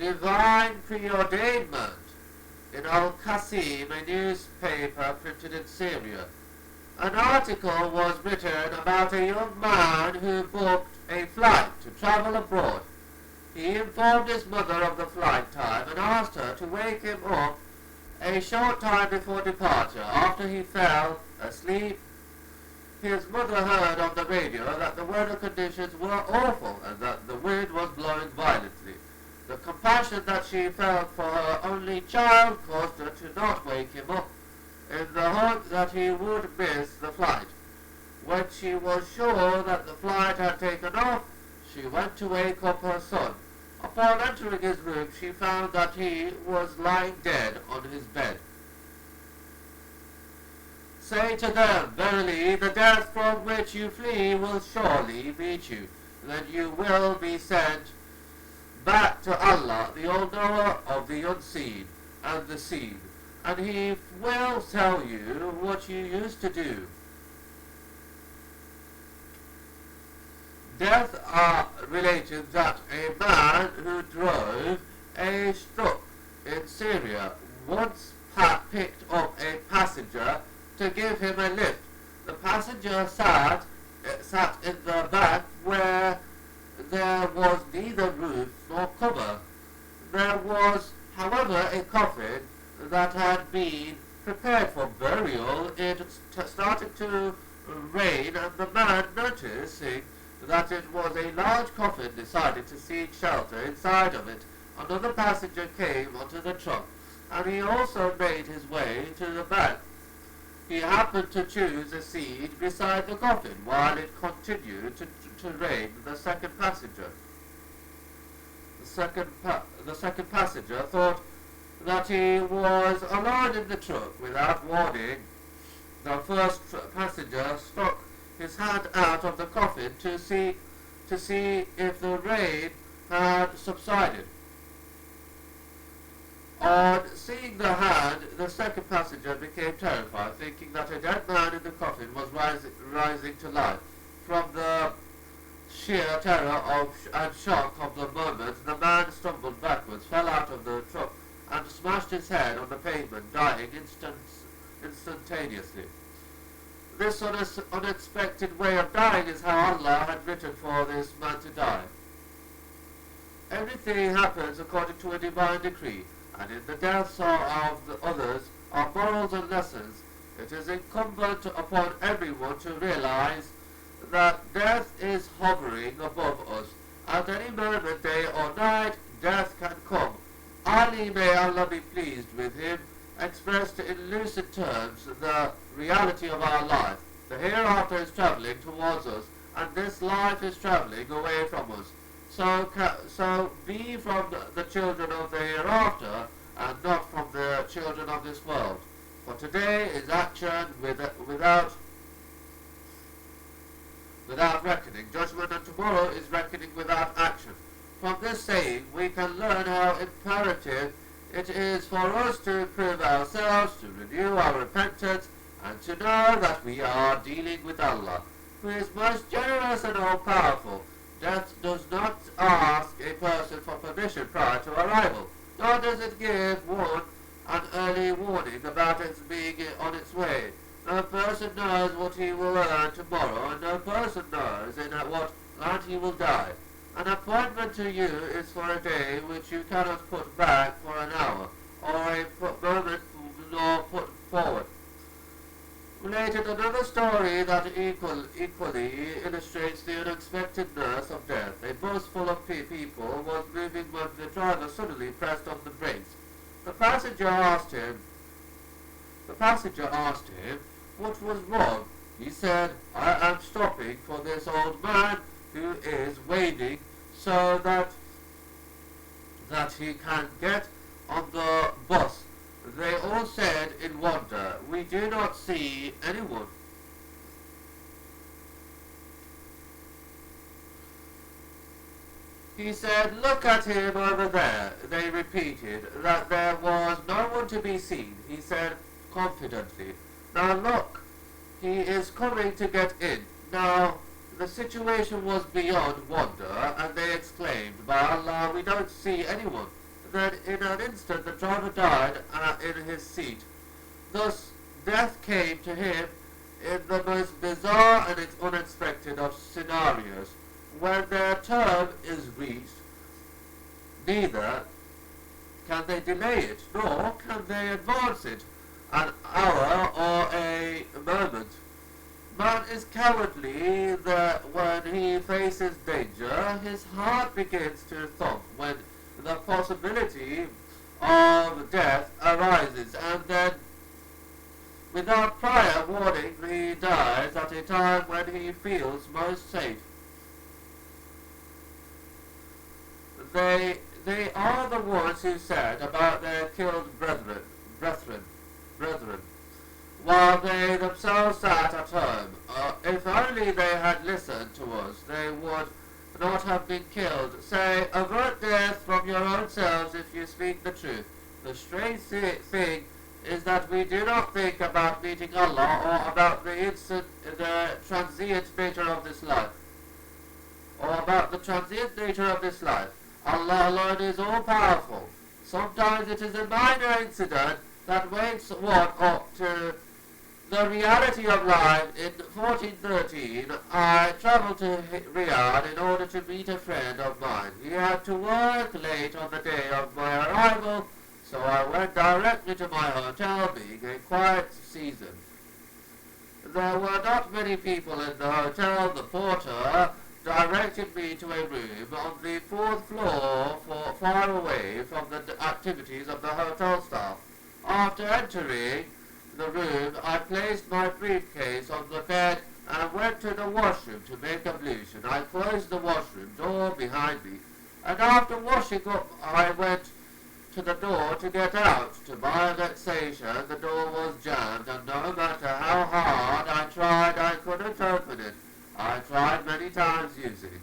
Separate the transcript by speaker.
Speaker 1: divine preordainment. In Al-Qasim, a newspaper printed in Syria, an article was written about a young man who booked a flight to travel abroad. He informed his mother of the flight time and asked her to wake him up a short time before departure. After he fell asleep, his mother heard on the radio that the weather conditions were awful and that the wind was blowing violently. The compassion that she felt for her only child caused her to not wake him up, in the hope that he would miss the flight. When she was sure that the flight had taken off, she went to wake up her son. Upon entering his room, she found that he was lying dead on his bed. Say to them, verily, the death from which you flee will surely meet you. Then you will be sent back to Allah, the all-knower of the unseen and the seen, and He will tell you what you used to do. Death are related that a man who drove a truck in Syria once picked up a passenger to give him a lift. The passenger sat in the back where there was neither roof nor cover. There was, however, a coffin that had been prepared for burial. It started to rain, and the man, noticing that it was a large coffin, decided to seek shelter inside of it. Another passenger came onto the truck, and he also made his way to the back. He happened to choose a seat beside the coffin while it continued to rain. The second passenger thought that he was alone in the truck. Without warning, the first passenger stuck his hand out of the coffin to see if the rain had subsided. On seeing the hand, the second passenger became terrified, thinking that a dead man in the coffin was rising to life. From the sheer terror and shock of the moment, the man stumbled backwards, fell out of the truck, and smashed his head on the pavement, dying instantaneously. This unexpected way of dying is how Allah had written for this man to die. Everything happens according to a divine decree, and in the deaths of the others are morals and lessons. It is incumbent upon everyone to realize that death is hovering above us. At any moment, day or night, death can come. Ali, may Allah be pleased with him, expressed in lucid terms the reality of our life. The hereafter is travelling towards us, and this life is travelling away from us. So be from the children of the hereafter, and not from the children of this world. For today is action without reckoning, judgment, and tomorrow is reckoning without action. From this saying, we can learn how imperative it is for us to improve ourselves, to renew our repentance, and to know that we are dealing with Allah, who is most generous and all-powerful. Death does not ask a person for permission prior to arrival, nor does it give one an early warning about its being on its way. No person knows what he will earn tomorrow, and no person knows in what land he will die. An appointment to you is for a day which you cannot put back for an hour, or a moment nor put forward. Related another story that equally illustrates the unexpectedness of death. A bus full of people was moving when the driver suddenly pressed on the brakes. The passenger asked him what was wrong. He said, "I am stopping for this old man who is waiting so that he can get on the bus." They all said in wonder, "We do not see anyone." He said, "Look at him over there." They repeated that there was no one to be seen. He said confidently, "Now look, he is coming to get in." Now the situation was beyond wonder, and they exclaimed, "By Allah, we don't see anyone." Then in an instant the driver died in his seat. Thus death came to him in the most bizarre and unexpected of scenarios. When their term is reached, neither can they delay it, nor can they advance it an hour or a moment. Man is cowardly that when he faces danger, his heart begins to thump when the possibility of death arises, and then, without prior warning, he dies at a time when he feels most safe. They are the ones who said about their killed brethren, while they themselves sat at home. If only they had listened to us, they would not have been killed. Say, avert death from your own selves if you speak the truth. The strange thing is that we do not think about meeting Allah or about the transient nature of this life. Allah alone is all-powerful. Sometimes it is a minor incident that wakes one up to the reality of life. In 1413, I travelled to Riyadh in order to meet a friend of mine. He had to work late on the day of my arrival, so I went directly to my hotel, being a quiet season. There were not many people in the hotel. The porter directed me to a room on the 4th floor, far away from the activities of the hotel staff. After entering the room, I placed my briefcase on the bed and went to the washroom to make ablution. I closed the washroom door behind me, and after washing up, I went to the door to get out. To my vexation, the door was jammed, and no matter how hard I tried, I couldn't open it. I tried many times using